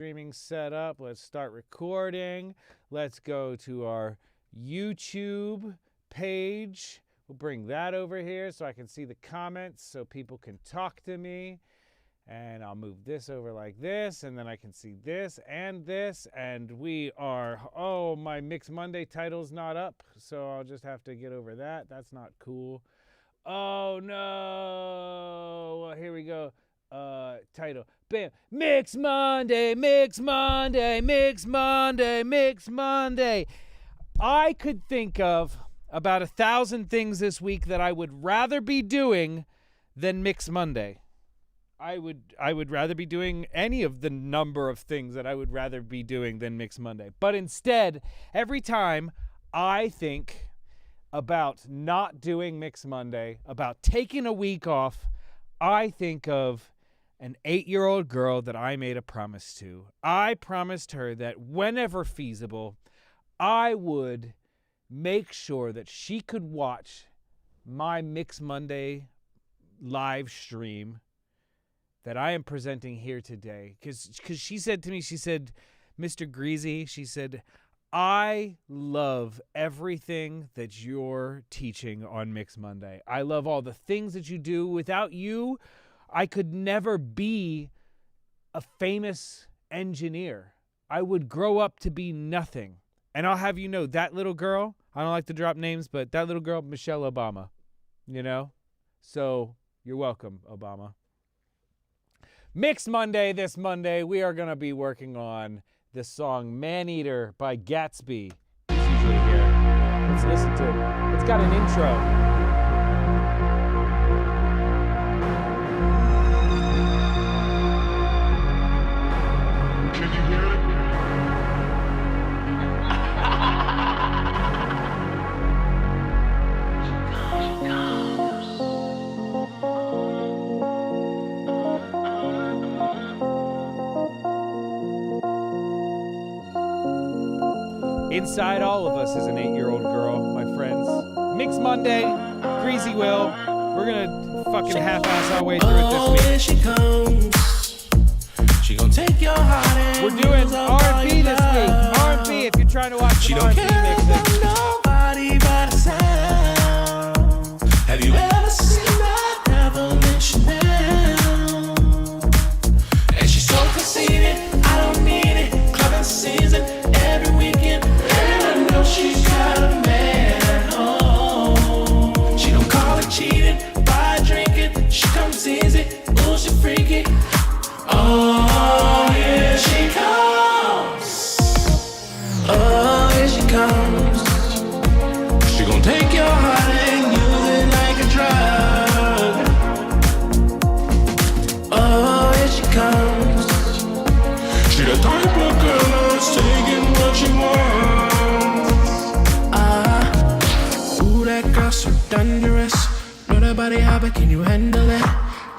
Streaming set up. Let's start recording. Let's go to our YouTube page. We'll bring that over here so I can see the comments so people can talk to me. And I'll move this over like this, and then I can see this, and we are, oh, my Mix Monday title's not up, so I'll just have to get over that. That's not cool. Oh, no. Well, here we go. Title. Bam. Mix Monday, Mix Monday, Mix Monday, Mix Monday. I could think of about 1,000 things this week that I would rather be doing than Mix Monday. I would rather be doing any of the number of things that I would rather be doing than Mix Monday. But instead, every time I think about not doing Mix Monday, about taking a week off, I think of an 8-year-old girl that I made a promise to. I promised her that whenever feasible, I would make sure that she could watch my Mix Monday live stream that I am presenting here today. Because she said to me, she said, Mr. Greasy, she said, I love everything that you're teaching on Mix Monday. I love all the things that you do. Without you, I could never be a famous engineer. I would grow up to be nothing. And I'll have you know, that little girl, I don't like to drop names, but that little girl, Michelle Obama, you know? So you're welcome, Obama. Mix Monday this Monday, we are going to be working on the song Maneater by Gatsby. It's usually here. Let's listen to it. It's got an intro. Inside all of us is an 8-year-old girl, my friends. Mix Monday, Greasy Will. We're gonna fucking half-ass our way through it this week. Here she comes. She gonna take your heart and we're doing R&B this week. R&B if you're trying to watch some R&B mixing. Nobody but a sound. Have you ever seen that revolution now? And she's so conceited, I don't need it. Clubbing season every weekend. She's got a man at home. She don't call it cheating, buy drinking. She comes easy, ooh, she freaky. Oh, here she comes. Oh, here she comes. She gon' take your heart and use it like a drug. Oh, here she comes. She the type of girl that's taking what she wants. That girl so dangerous. Know that body how, but can you handle it?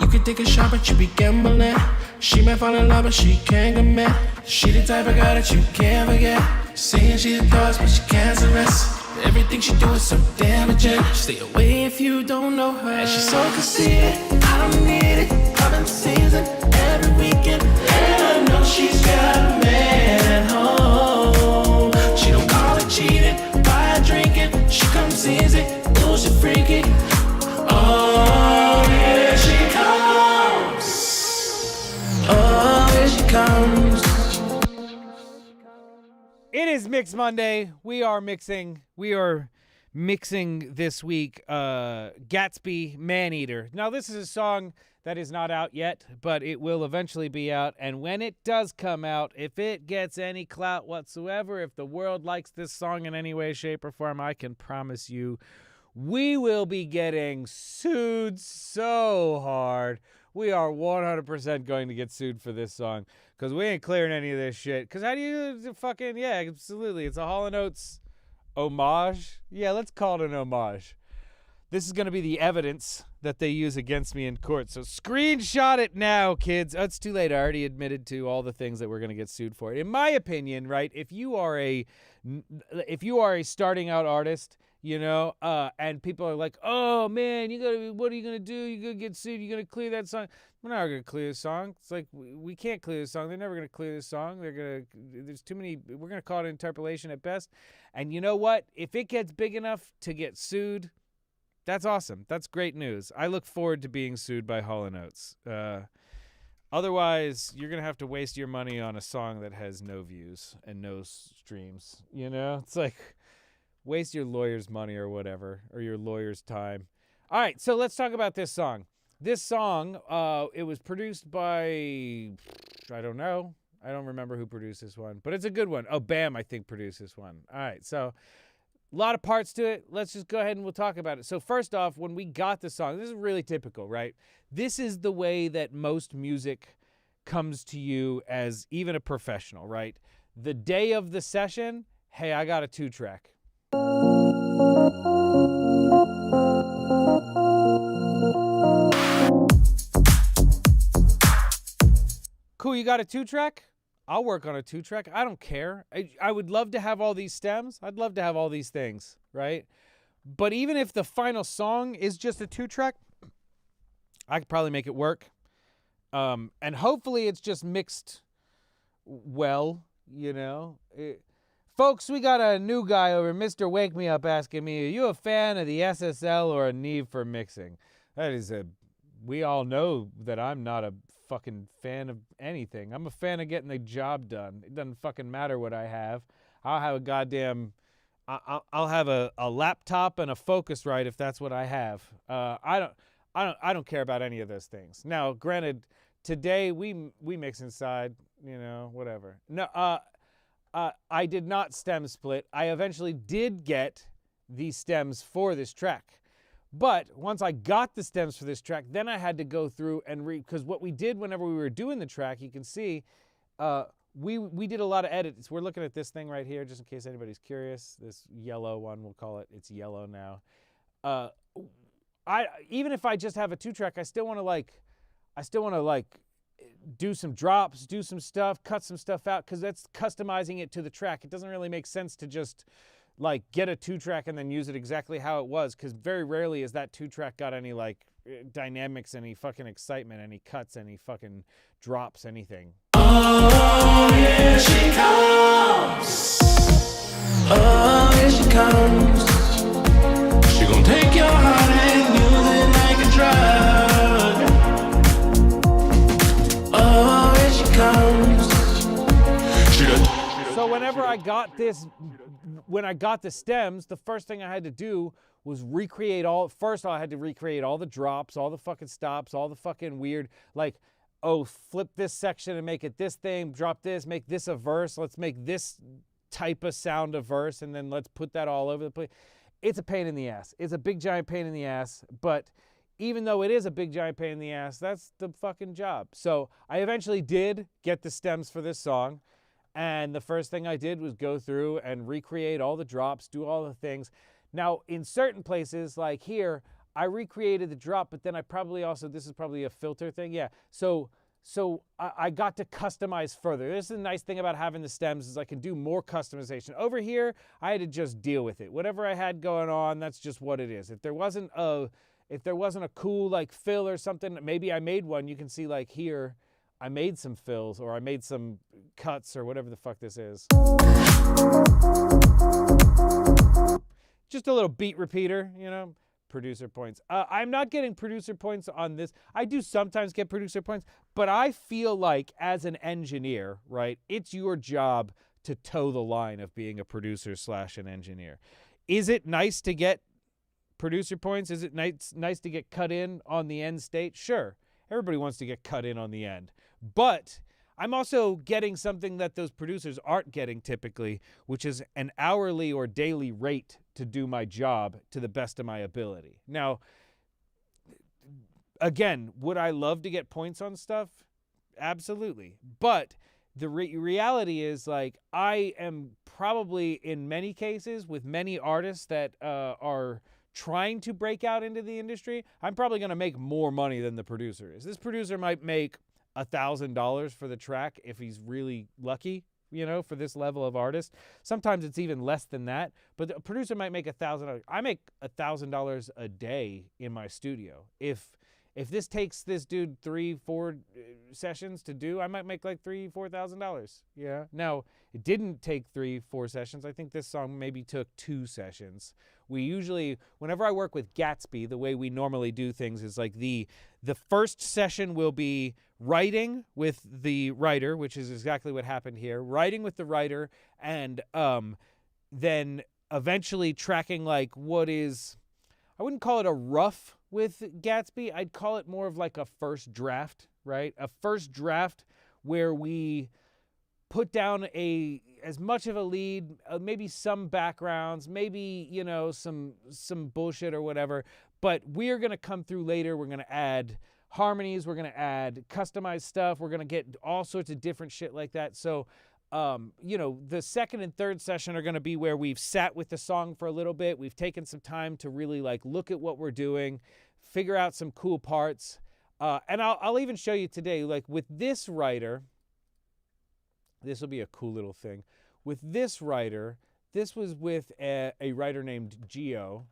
You could take a shot, but you be gambling. She might fall in love, but she can't commit. She the type of girl that you can't forget. Saying she adores, but she cancerous. Everything she do is so damaging. Stay away if you don't know her. And she's so conceited, I don't need it. Clubbing season every weekend. And I know she's got a man at home. She don't call it cheating, buy a drinking. She comes easy, ooh, she freaky. Oh, here she comes. Oh, here she comes. It is Mix Monday. We are mixing this week Gatsby Maneater. Now, this is a song that is not out yet, but it will eventually be out. And when it does come out, if it gets any clout whatsoever, if the world likes this song in any way, shape, or form, I can promise you we will be getting sued so hard. We are 100% going to get sued for this song because we ain't clearing any of this shit. Because how do you fucking, yeah, absolutely. It's a Hall & Oates homage. Yeah, let's call it an homage. This is going to be the evidence that they use against me in court. So screenshot it now, kids. Oh, it's too late. I already admitted to all the things that we're going to get sued for. In my opinion, right, if you are a starting out artist, you know, and people are like, oh, man, what are you going to do? You're going to get sued. You're going to clear that song. We're not going to clear the song. It's like, we can't clear the song. They're never going to clear the song. There's too many. We're going to call it interpolation at best. And you know what? If it gets big enough to get sued, that's awesome. That's great news. I look forward to being sued by Hall & Oates. Otherwise, you're going to have to waste your money on a song that has no views and no streams. You know? It's like, waste your lawyer's money or whatever, or your lawyer's time. All right, so let's talk about this song. This song, it was produced by, I don't know. I don't remember who produced this one, but it's a good one. Oh, Bam, I think, produced this one. All right, so a lot of parts to it. Let's just go ahead and we'll talk about it. So first off, when we got the song, this is really typical, right? This is the way that most music comes to you as even a professional, right? The day of the session, hey, I got a 2-track. Cool, you got a 2-track? I'll work on a 2-track. I don't care. I would love to have all these stems. I'd love to have all these things, right? But even if the final song is just a 2-track, I could probably make it work. And hopefully it's just mixed well, you know. Folks, we got a new guy over, Mr. Wake Me Up, asking me, are you a fan of the SSL or a Neve for mixing? We all know that I'm not a fucking fan of anything. I'm a fan of getting the job done. It doesn't fucking matter what I have. I'll have a goddamn, I'll have a laptop and a Focusrite if that's what I have. I don't care about any of those things. Now, granted, today we mix inside, you know, whatever. No, I did not stem split. I eventually did get the stems for this track. But once I got the stems for this track, then I had to go through and because what we did whenever we were doing the track, you can see, we did a lot of edits. We're looking at this thing right here, just in case anybody's curious. This yellow one, we'll call it. It's yellow now. Even if I just have a 2-track, I still want to do some drops, do some stuff, cut some stuff out, because that's customizing it to the track. It doesn't really make sense to just like get a 2-track and then use it exactly how it was, because very rarely is that 2-track got any like dynamics, any fucking excitement, any cuts, any fucking drops, anything. Oh, here she comes. Oh, here she comes. She gon' take your heart and use it like a drug. Oh, here she comes. So whenever I got this, when I got the stems, the first thing I had to do was recreate first I had to recreate all the drops, all the fucking stops, all the fucking weird, like, oh, flip this section and make it this thing, drop this, make this a verse, let's make this type of sound a verse, and then let's put that all over the place. It's a pain in the ass. It's a big giant pain in the ass, but even though it is a big giant pain in the ass, that's the fucking job. So I eventually did get the stems for this song. And the first thing I did was go through and recreate all the drops, do all the things. Now, in certain places, like here, I recreated the drop, but then I probably also, this is probably a filter thing. Yeah, so I got to customize further. This is the nice thing about having the stems is I can do more customization. Over here, I had to just deal with it. Whatever I had going on, that's just what it is. If there wasn't a cool like fill or something, maybe I made one. You can see like here, I made some fills or I made some cuts or whatever the fuck this is. Just a little beat repeater, you know, producer points. I'm not getting producer points on this. I do sometimes get producer points, but I feel like as an engineer, right, it's your job to toe the line of being a producer / an engineer. Is it nice to get producer points? Is it nice to get cut in on the end state? Sure. Everybody wants to get cut in on the end. But I'm also getting something that those producers aren't getting typically, which is an hourly or daily rate to do my job to the best of my ability. Now, again, would I love to get points on stuff? Absolutely. But the reality is, like, I am probably in many cases with many artists that are trying to break out into the industry, I'm probably going to make more money than the producer is. This producer might make $1,000 for the track if he's really lucky, for this level of artist. Sometimes it's even less than that, but the producer might make $1,000. I make $1,000 a day in my studio. If this takes this dude 3-4 sessions to do, I might make like $3,000-$4,000. Yeah. Now, it didn't take 3-4 sessions. I think this song maybe took 2 sessions. We usually, whenever I work with Gatsby, the way we normally do things is like the first session will be writing with the writer, which is exactly what happened here. Writing with the writer, and then eventually tracking like what is, I wouldn't call it a rough with Gatsby. I'd call it more of like a first draft, right? A first draft where we put down as much of a lead, maybe some backgrounds, maybe, some bullshit or whatever, but we're going to come through later. We're going to add harmonies. We're going to add customized stuff. We're going to get all sorts of different shit like that. So, the second and third session are going to be where we've sat with the song for a little bit. We've taken some time to really like look at what we're doing, figure out some cool parts. And I'll even show you today, like with this writer, this will be a cool little thing. With this writer, this was with a writer named Geo,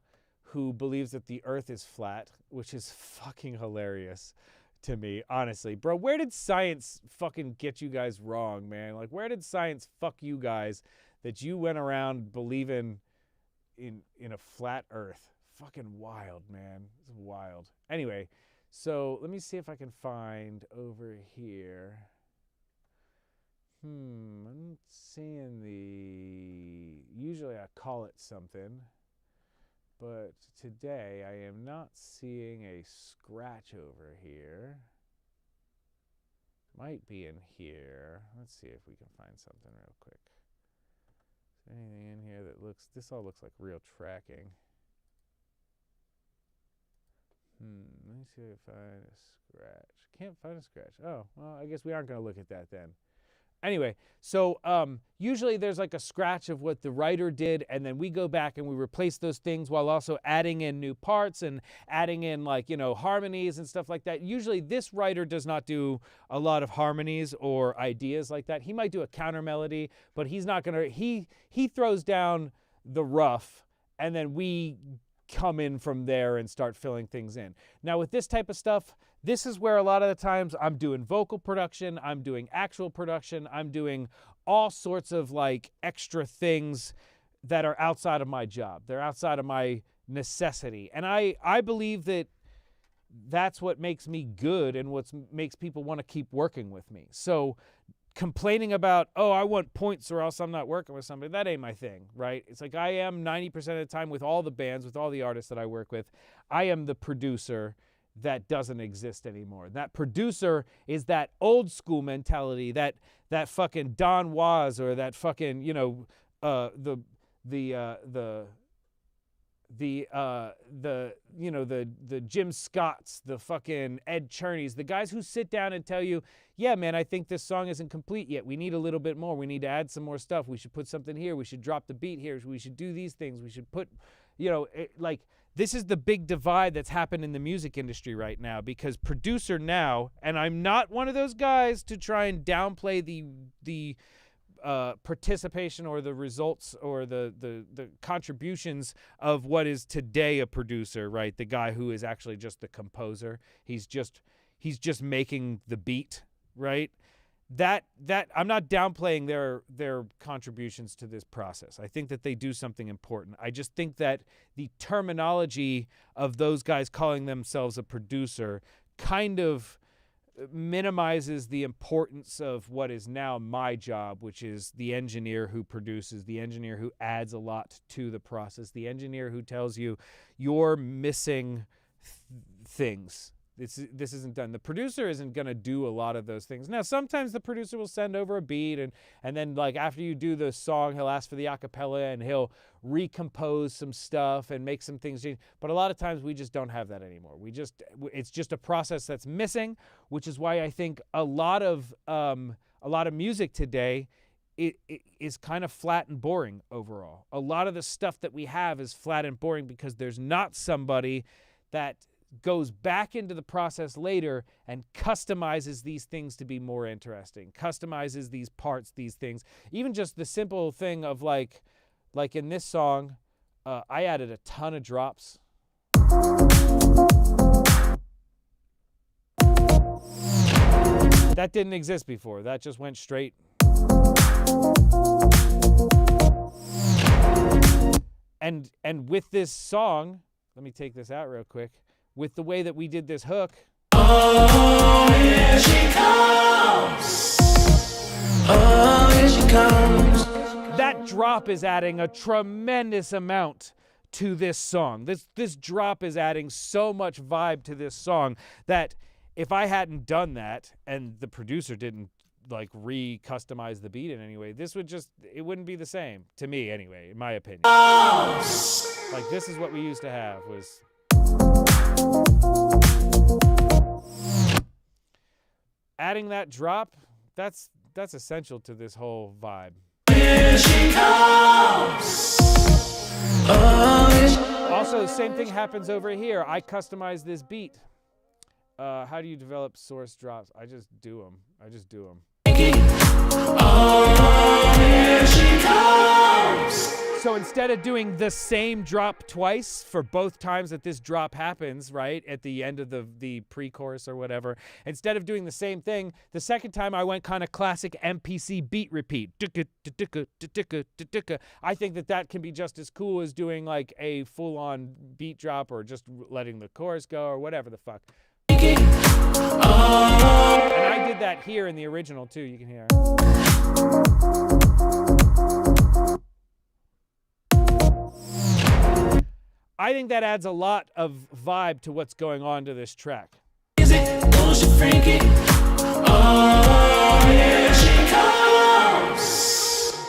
who believes that the earth is flat, which is fucking hilarious to me, honestly. Bro, where did science fucking get you guys wrong, man? Like, where did science fuck you guys that you went around believing in a flat earth? Fucking wild, man. It's wild. Anyway, so let me see if I can find over here. I'm seeing usually I call it something, but today I am not seeing a scratch over here. Might be in here. Let's see if we can find something real quick. Is there anything in here that this all looks like real tracking. Let me see if I find a scratch. Can't find a scratch. Oh, well, I guess we aren't going to look at that then. Anyway, so usually there's like a scratch of what the writer did, and then we go back and we replace those things while also adding in new parts and adding in like, harmonies and stuff like that. Usually this writer does not do a lot of harmonies or ideas like that. He might do a counter melody, but he's not going to, he throws down the rough, and then we come in from there and start filling things in. Now with this type of stuff, this is where a lot of the times I'm doing vocal production, I'm doing actual production, I'm doing all sorts of like extra things that are outside of my job. They're outside of my necessity. And I believe that that's what makes me good and what makes people want to keep working with me. So complaining about, I want points or else I'm not working with somebody, that ain't my thing, right? It's like I am 90% of the time with all the bands, with all the artists that I work with, I am the producer that doesn't exist anymore. That producer is that old school mentality, that fucking Don Was, or that fucking, the Jim Scotts, the fucking Ed Cherneys, the guys who sit down and tell you, yeah, man, I think this song isn't complete yet. We need a little bit more. We need to add some more stuff. We should put something here. We should drop the beat here. We should do these things. We should put, this is the big divide that's happened in the music industry right now, because producer now, and I'm not one of those guys to try and downplay the participation or the results or the contributions of what is today a producer, right? The guy who is actually just the composer. He's just making the beat, right? That I'm not downplaying their contributions to this process. I think that they do something important. I just think that the terminology of those guys calling themselves a producer kind of minimizes the importance of what is now my job, which is the engineer who produces, the engineer who adds a lot to the process, the engineer who tells you you're missing things. This isn't done. The producer isn't going to do a lot of those things. Now, sometimes the producer will send over a beat, and then like after you do the song, he'll ask for the acapella and he'll recompose some stuff and make some things change. But a lot of times we just don't have that anymore. It's just a process that's missing, which is why I think a lot of music today it is kind of flat and boring overall. A lot of the stuff that we have is flat and boring because there's not somebody that goes back into the process later and customizes these things to be more interesting, customizes these parts, these things. Even just the simple thing of like in this song, I added a ton of drops. That didn't exist before. That just went straight. And with this song, let me take this out real quick. With the way that we did this hook. Oh, here she comes. Oh, here she comes. That drop is adding a tremendous amount to this song. This drop is adding so much vibe to this song that if I hadn't done that and the producer didn't like re-customize the beat in any way, it wouldn't be the same to me anyway, in my opinion. Like this is what we used to have was adding that drop. That's essential to this whole vibe. Here she comes. Also, same thing happens over here. I customize this beat. How do you develop source drops? I just do them. Oh, here she comes. So instead of doing the same drop twice for both times that this drop happens, right, at the end of the pre-chorus or whatever, instead of doing the same thing, the second time I went kind of classic MPC beat repeat. I think that can be just as cool as doing like a full-on beat drop or just letting the chorus go or whatever the fuck. And I did that here in the original too, you can hear. I think that adds a lot of vibe to what's going on to this track. Is it bullshit freaky? Oh, here she comes.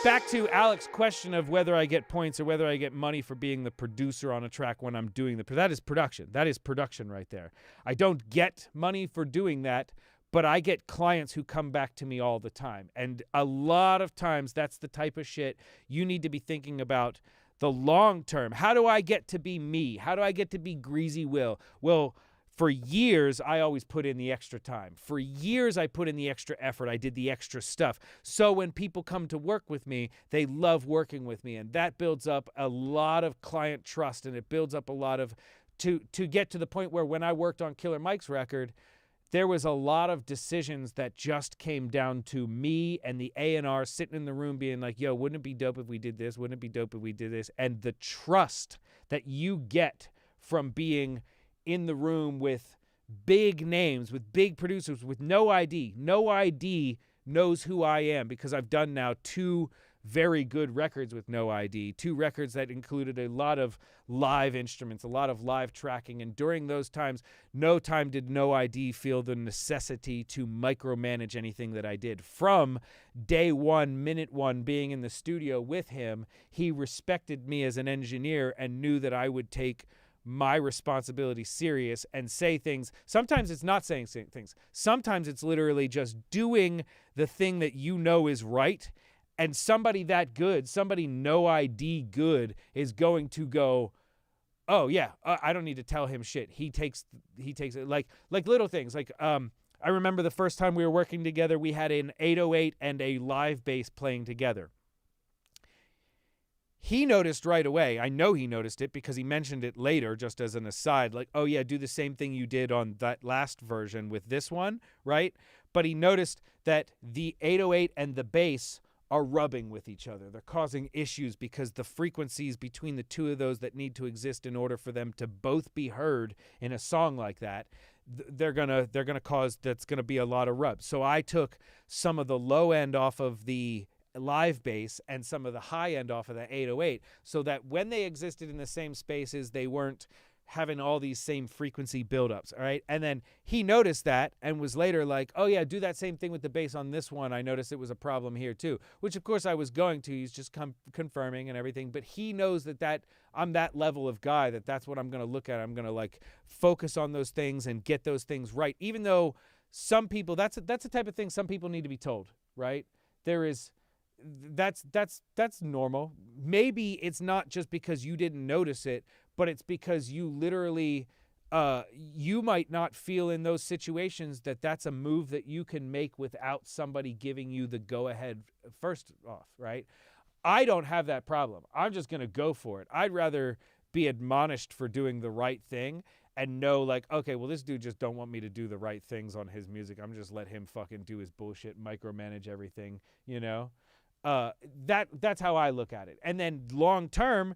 Back to Alex's question of whether I get points or whether I get money for being the producer on a track when I'm doing that is production. That is production right there. I don't get money for doing that, but I get clients who come back to me all the time. And a lot of times that's the type of shit you need to be thinking about the long term. How do I get to be me? How do I get to be Greasy Will? Well, for years, I always put in the extra time. For years, I put in the extra effort. I did the extra stuff. So when people come to work with me, they love working with me. And that builds up a lot of client trust. And it builds up a lot of, to get to the point where when I worked on Killer Mike's record, there was a lot of decisions that just came down to me and the A&R sitting in the room being like, yo, wouldn't it be dope if we did this? Wouldn't it be dope if we did this? And the trust that you get from being in the room with big names, with big producers, with no ID. No ID knows who I am because I've done now 2 very good records with no ID, 2 records that included a lot of live instruments, a lot of live tracking. And during those times, no time did no ID feel the necessity to micromanage anything that I did. From day 1, minute 1, being in the studio with him, he respected me as an engineer and knew that I would take my responsibility serious and say things. Sometimes it's not saying things. Sometimes it's literally just doing the thing that you know is right. And somebody that good, somebody no ID good, is going to go, oh yeah, I don't need to tell him shit. He takes it like little things. Like I remember the first time we were working together, we had an 808 and a live bass playing together. He noticed right away. I know he noticed it because he mentioned it later just as an aside, like, oh yeah, do the same thing you did on that last version with this one, right? But he noticed that the 808 and the bass are rubbing with each other. They're causing issues because the frequencies between the two of those that need to exist in order for them to both be heard in a song like that, they're gonna cause, that's gonna be a lot of rubs. So I took some of the low end off of the live bass and some of the high end off of the 808 so that when they existed in the same spaces, they weren't having all these same frequency buildups, all right? And then he noticed that and was later like, oh yeah, do that same thing with the bass on this one. I noticed it was a problem here too, which of course I was going to. He's just confirming and everything, but he knows that I'm that level of guy, that's what I'm going to look at. I'm going to like focus on those things and get those things right, even though some people, that's the type of thing some people need to be told, right? that's normal. Maybe it's not just because you didn't notice it, but it's because you literally you might not feel in those situations that that's a move that you can make without somebody giving you the go ahead first off, right? I don't have that problem. I'm just going to go for it. I'd rather be admonished for doing the right thing and know, like, okay, well, this dude just don't want me to do the right things on his music. I'm just let him fucking do his bullshit, micromanage everything, you know? That's how I look at it. And then long term,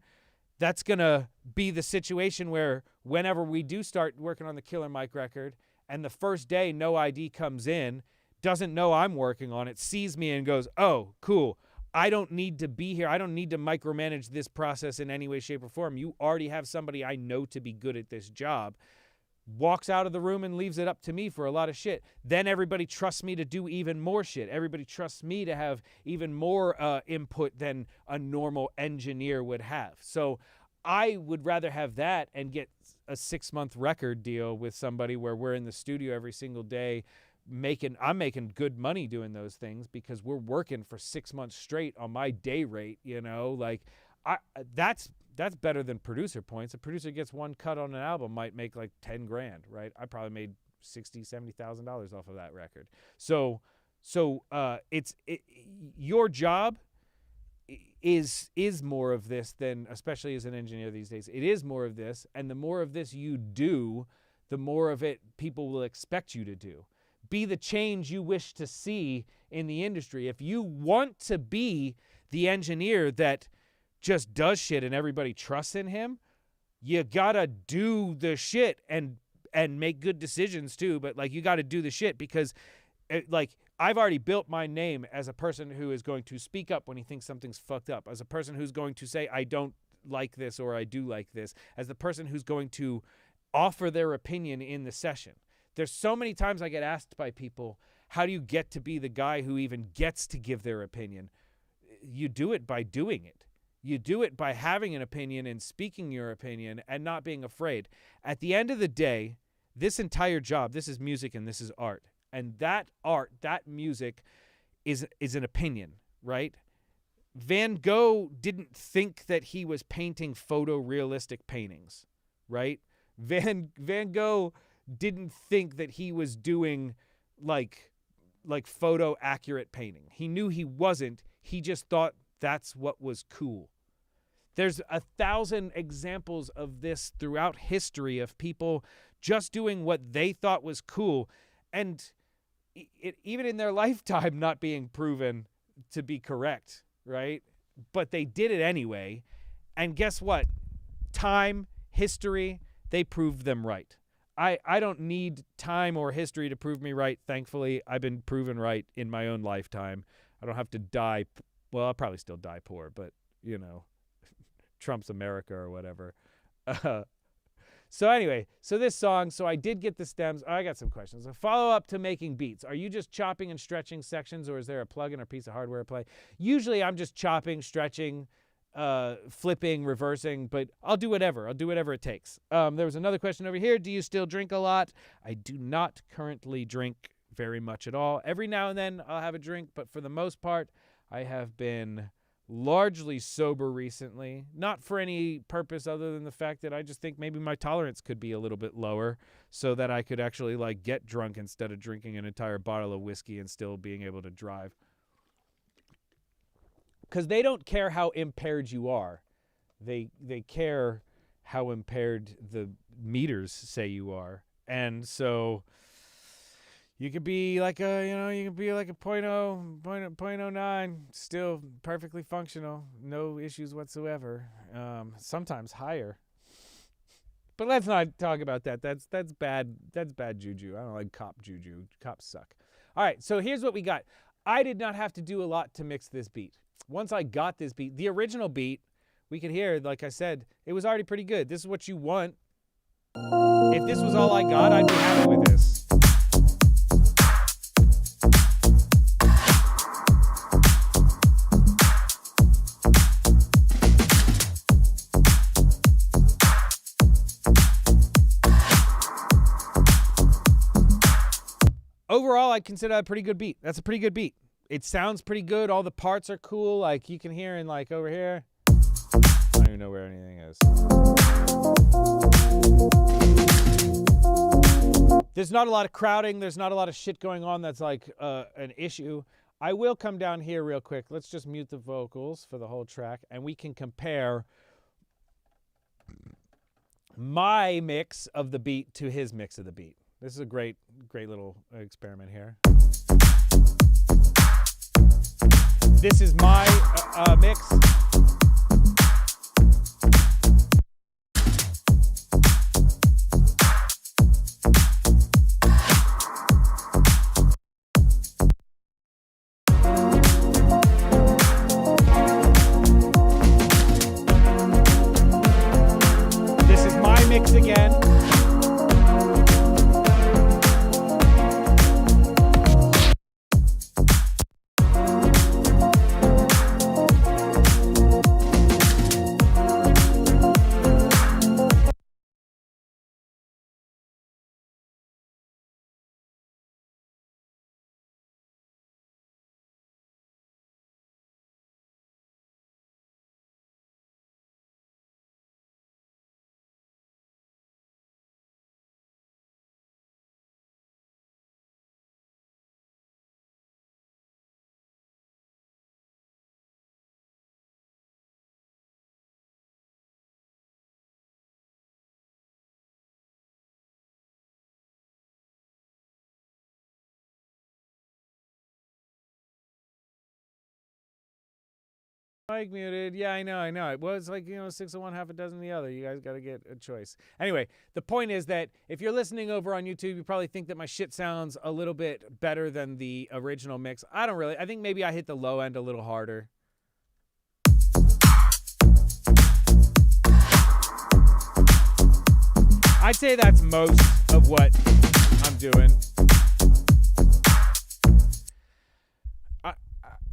that's going to be the situation where whenever we do start working on the Killer Mike record and the first day No ID comes in, doesn't know I'm working on it, sees me and goes, oh, cool. I don't need to be here. I don't need to micromanage this process in any way, shape, or form. You already have somebody I know to be good at this job. Walks out of the room and leaves it up to me for a lot of shit. Then everybody trusts me to do even more shit. Everybody trusts me to have even more input than a normal engineer would have. So I would rather have that and get a 6-month record deal with somebody where we're in the studio every single day I'm making good money doing those things because we're working for 6 months straight on my day rate, you know, like that's better than producer points. A producer gets one cut on an album might make like 10 grand, right? I probably made $60,000-$70,000 off of that record. So your job is more of this than, especially as an engineer these days. It is more of this, and the more of this you do, the more of it people will expect you to do. Be the change you wish to see in the industry. If you want to be the engineer that just does shit and everybody trusts in him, you gotta do the shit and make good decisions too. But like, you gotta do the shit because like, I've already built my name as a person who is going to speak up when he thinks something's fucked up, as a person who's going to say, I don't like this or I do like this, as the person who's going to offer their opinion in the session. There's so many times I get asked by people, how do you get to be the guy who even gets to give their opinion? You do it by doing it. You do it by having an opinion and speaking your opinion and not being afraid. At the end of the day, this entire job, this is music and this is art. And that art, that music is an opinion, right? Van Gogh didn't think that he was painting photorealistic paintings, right? Van Gogh didn't think that he was doing like photo accurate painting. He knew he wasn't. He just thought that's what was cool. There's 1,000 examples of this throughout history of people just doing what they thought was cool and even in their lifetime not being proven to be correct, right? But they did it anyway. And guess what? Time, history, they proved them right. I don't need time or history to prove me right. Thankfully, I've been proven right in my own lifetime. I don't have to die. Well, I'll probably still die poor, but, you know, Trump's America or whatever. So anyway, so this song, so I did get the stems. I got some questions. A follow-up to making beats. Are you just chopping and stretching sections, or is there a plugin or piece of hardware at play? Usually I'm just chopping, stretching, flipping, reversing, but I'll do whatever. I'll do whatever it takes. There was another question over here. Do you still drink a lot? I do not currently drink very much at all. Every now and then I'll have a drink, but for the most part, I have been largely sober recently. Not for any purpose other than the fact that I just think maybe my tolerance could be a little bit lower so that I could actually like get drunk instead of drinking an entire bottle of whiskey and still being able to drive. Because they don't care how impaired you are. They care how impaired the meters say you are. And so you could be like a, you could be like a 0.09, still perfectly functional, no issues whatsoever. Sometimes higher. But let's not talk about that. That's bad. That's bad juju. I don't like cop juju. Cops suck. All right, so here's what we got. I did not have to do a lot to mix this beat. Once I got this beat, the original beat, we could hear, like I said, it was already pretty good. This is what you want. If this was all I got, I'd be happy with this. Overall, I consider that a pretty good beat. That's a pretty good beat. it sounds pretty good. All the parts are cool. Like you can hear in like over here. I don't even know where anything is. There's not a lot of crowding. There's not a lot of shit going on that's like an issue. I will come down here real quick. Let's just mute the vocals for the whole track, and we can compare my mix of the beat to his mix of the beat. This is a great little experiment here. This is my mix. This is my mix again. Mic muted. Yeah, I know. It was like, 6 of one, half a dozen of the other. You guys got to get a choice. Anyway, the point is that if you're listening over on YouTube, you probably think that my shit sounds a little bit better than the original mix. I don't really. I think maybe I hit the low end a little harder. I'd say that's most of what I'm doing.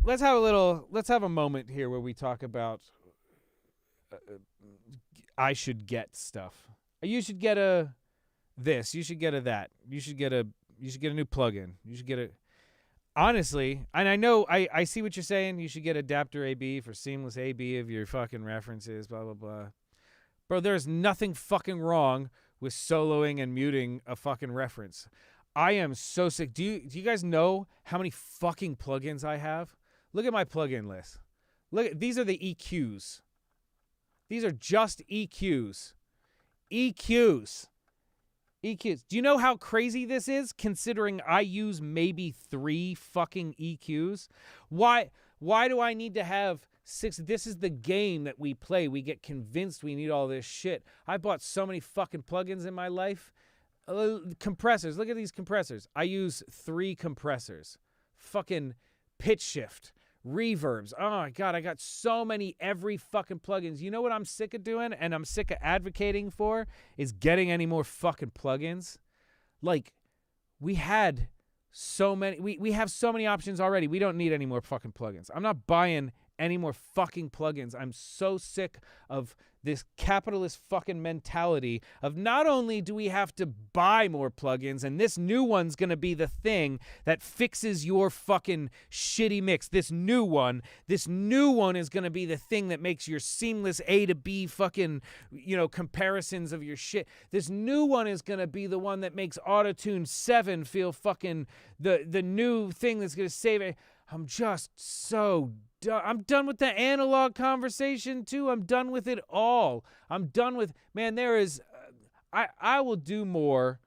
Let's have a moment here where we talk about I should get stuff. You should get a this. You should get a that. You should get a new plugin. You should get a. Honestly, and I know I see what you're saying. You should get adapter AB for seamless AB of your fucking references. Blah blah blah. Bro, there's nothing fucking wrong with soloing and muting a fucking reference. I am so sick. Do you guys know how many fucking plugins I have? Look at my plugin list. These are the EQs. These are just EQs. EQs. Do you know how crazy this is, considering I use maybe 3 fucking EQs? Why do I need to have 6? This is the game that we play. We get convinced we need all this shit. I bought so many fucking plugins in my life. Compressors. Look at these compressors. I use 3 compressors. Fucking pitch shift. Reverbs. Oh my God, I got so many every fucking plugins. You know what I'm sick of doing and I'm sick of advocating for is getting any more fucking plugins. Like, we had so many, we have so many options already. We don't need any more fucking plugins. I'm not buying any more fucking plugins. I'm so sick of this capitalist fucking mentality of not only do we have to buy more plugins and this new one's going to be the thing that fixes your fucking shitty mix. This new one is going to be the thing that makes your seamless A to B fucking, comparisons of your shit. This new one is going to be the one that makes Autotune 7 feel fucking the new thing that's going to save it. I'm just so done. I'm done with the analog conversation too. I'm done with it all. I'm done with, man, there is, I will do more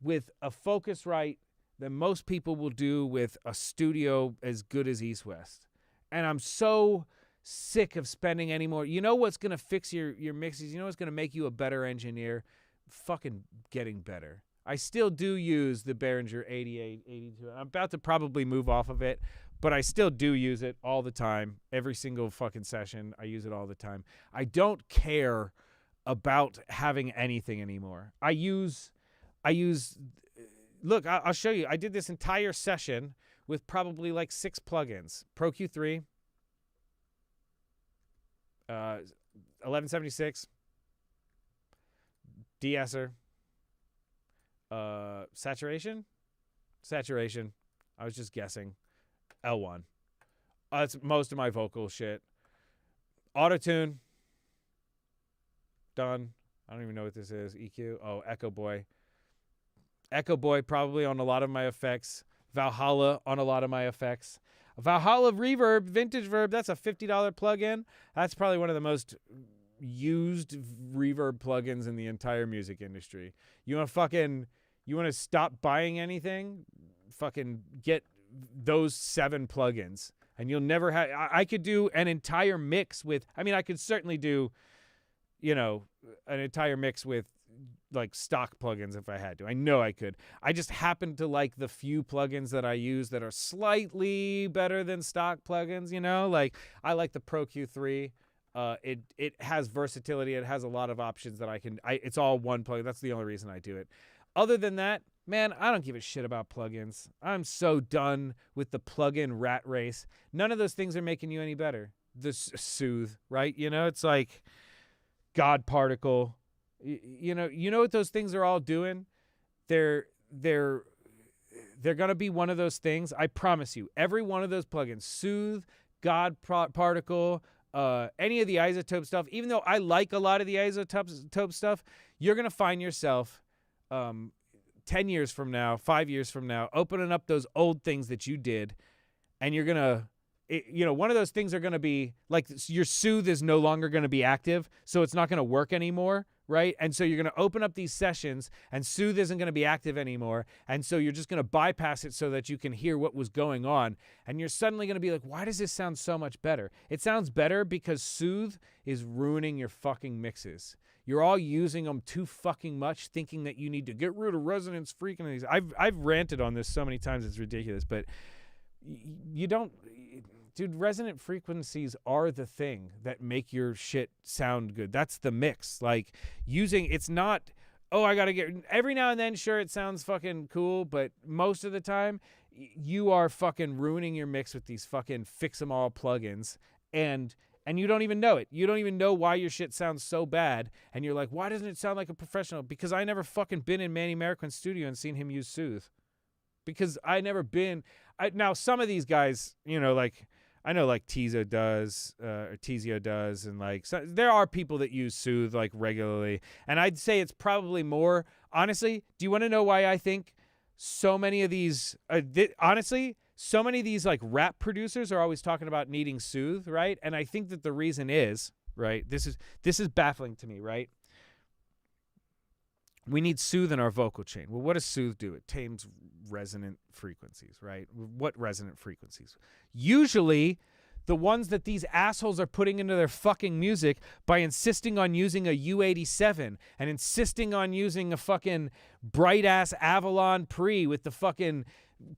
with a Focusrite than most people will do with a studio as good as East West. And I'm so sick of spending any more. You know what's going to fix your mixes? You know what's going to make you a better engineer? Fucking getting better. I still do use the Behringer 88, 82. I'm about to probably move off of it, but I still do use it all the time. Every single fucking session, I use it all the time. I don't care about having anything anymore. Look, I'll show you. I did this entire session with probably like 6 plugins. Pro Q3, 1176, de-esser, saturation. I was just guessing. L1. That's most of my vocal shit. Auto-tune. Done. I don't even know what this is. EQ. Oh, Echo Boy. Echo Boy probably on a lot of my effects. Valhalla on a lot of my effects. Valhalla Reverb, Vintage Verb, that's a $50 plugin. That's probably one of the most used reverb plugins in the entire music industry. You want to stop buying anything? Fucking get those 7 plugins. And you'll never have, I could do an entire mix with, I could certainly do, an entire mix with like stock plugins if I had to. I know I could. I just happen to like the few plugins that I use that are slightly better than stock plugins, like I like the Pro Q3. It has versatility. It has a lot of options that it's all one plugin. That's the only reason I do it. Other than that, man, I don't give a shit about plugins. I'm so done with the plugin rat race. None of those things are making you any better. The Soothe, right? It's like God Particle. You know what those things are all doing? They're gonna be one of those things. I promise you. Every one of those plugins, Soothe, God Particle, any of the isotope stuff. Even though I like a lot of the isotope stuff, you're gonna find yourself 10 years from now, 5 years from now, opening up those old things that you did, and you're gonna. One of those things are going to be like your Soothe is no longer going to be active, so it's not going to work anymore, right? And so you're going to open up these sessions, and Soothe isn't going to be active anymore, and so you're just going to bypass it so that you can hear what was going on, and you're suddenly going to be like, why does this sound so much better? It sounds better because Soothe is ruining your fucking mixes. You're all using them too fucking much, thinking that you need to get rid of resonance frequencies. I've ranted on this so many times, it's ridiculous, but you don't... Dude, resonant frequencies are the thing that make your shit sound good. That's the mix. Like, it's not, I gotta get, every now and then, sure, it sounds fucking cool, but most of the time, you are fucking ruining your mix with these fucking fix-em-all plugins, and you don't even know it. You don't even know why your shit sounds so bad, and you're like, why doesn't it sound like a professional? Because I never fucking been in Manny Marroquin's studio and seen him use Soothe. Because I never been, now some of these guys, I know like Tizio does, and like there are people that use Soothe like regularly, and I'd say it's probably more. Honestly, do you want to know why I think so many of these? So many of these like rap producers are always talking about needing Soothe, right? And I think that the reason is, right. This is baffling to me, right? We need Soothe in our vocal chain. Well, what does Soothe do? It tames resonant frequencies, right? What resonant frequencies? Usually the ones that these assholes are putting into their fucking music by insisting on using a U87 and insisting on using a fucking bright-ass Avalon Pre with the fucking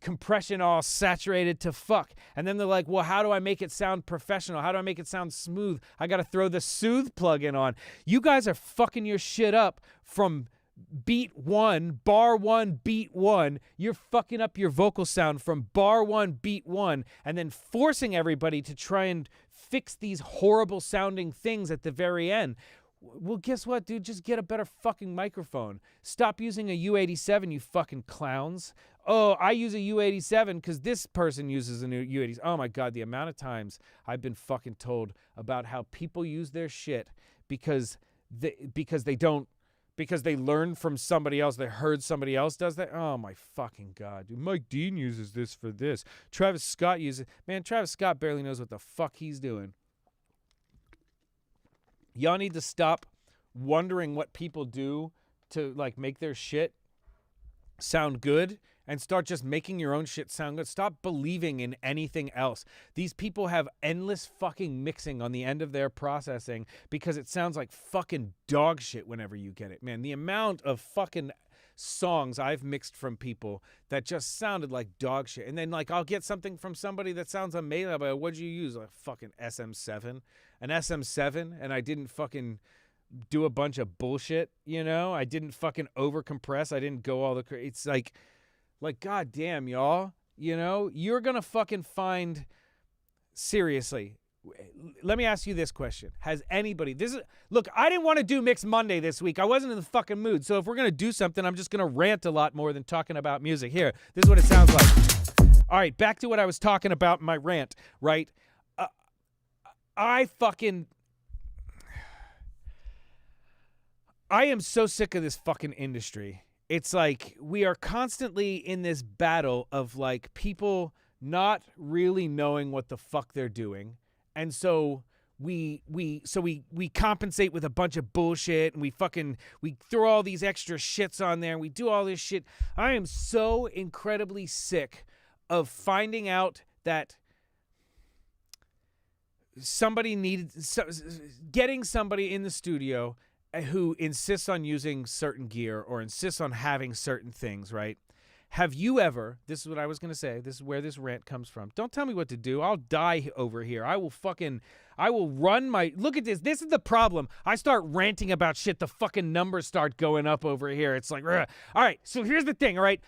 compression all saturated to fuck. And then they're like, well, how do I make it sound professional? How do I make it sound smooth? I got to throw the Soothe plugin on. You guys are fucking your shit up from beat 1, bar 1, beat 1. You're fucking up your vocal sound from bar 1, beat 1, and then forcing everybody to try and fix these horrible sounding things at the very end. Well, guess what, dude? Just get a better fucking microphone. Stop using a U87, you fucking clowns. Oh, I use a U87 because this person uses a new U87. Oh my God, the amount of times I've been fucking told about how people use their shit because they learned from somebody else. They heard somebody else does that. Oh, my fucking God, dude. Mike Dean uses this for this. Travis Scott uses... Man, Travis Scott barely knows what the fuck he's doing. Y'all need to stop wondering what people do to, like, make their shit sound good and start just making your own shit sound good. Stop believing in anything else. These people have endless fucking mixing on the end of their processing because it sounds like fucking dog shit whenever you get it. Man, the amount of fucking songs I've mixed from people that just sounded like dog shit. And then, like, I'll get something from somebody that sounds amazing. But what'd you use? Like, fucking SM7. An SM7, and I didn't fucking do a bunch of bullshit, I didn't fucking overcompress. I didn't go all the... It's like, goddamn, y'all, you're going to fucking find... Seriously, let me ask you this question. Has anybody... Look, I didn't want to do Mix Monday this week. I wasn't in the fucking mood. So if we're going to do something, I'm just going to rant a lot more than talking about music. Here, this is what it sounds like. All right, back to what I was talking about in my rant, right? I am so sick of this fucking industry. It's like we are constantly in this battle of like people not really knowing what the fuck they're doing. And so we compensate with a bunch of bullshit, and we throw all these extra shits on there, and we do all this shit. I am so incredibly sick of finding out that getting somebody in the studio who insists on using certain gear or insists on having certain things, right? Have you ever, this is what I was going to say, this is where this rant comes from. Don't tell me what to do. I'll die over here. I will run my, look at this. This is the problem. I start ranting about shit. The fucking numbers start going up over here. It's like, ugh. All right. So here's the thing. All right.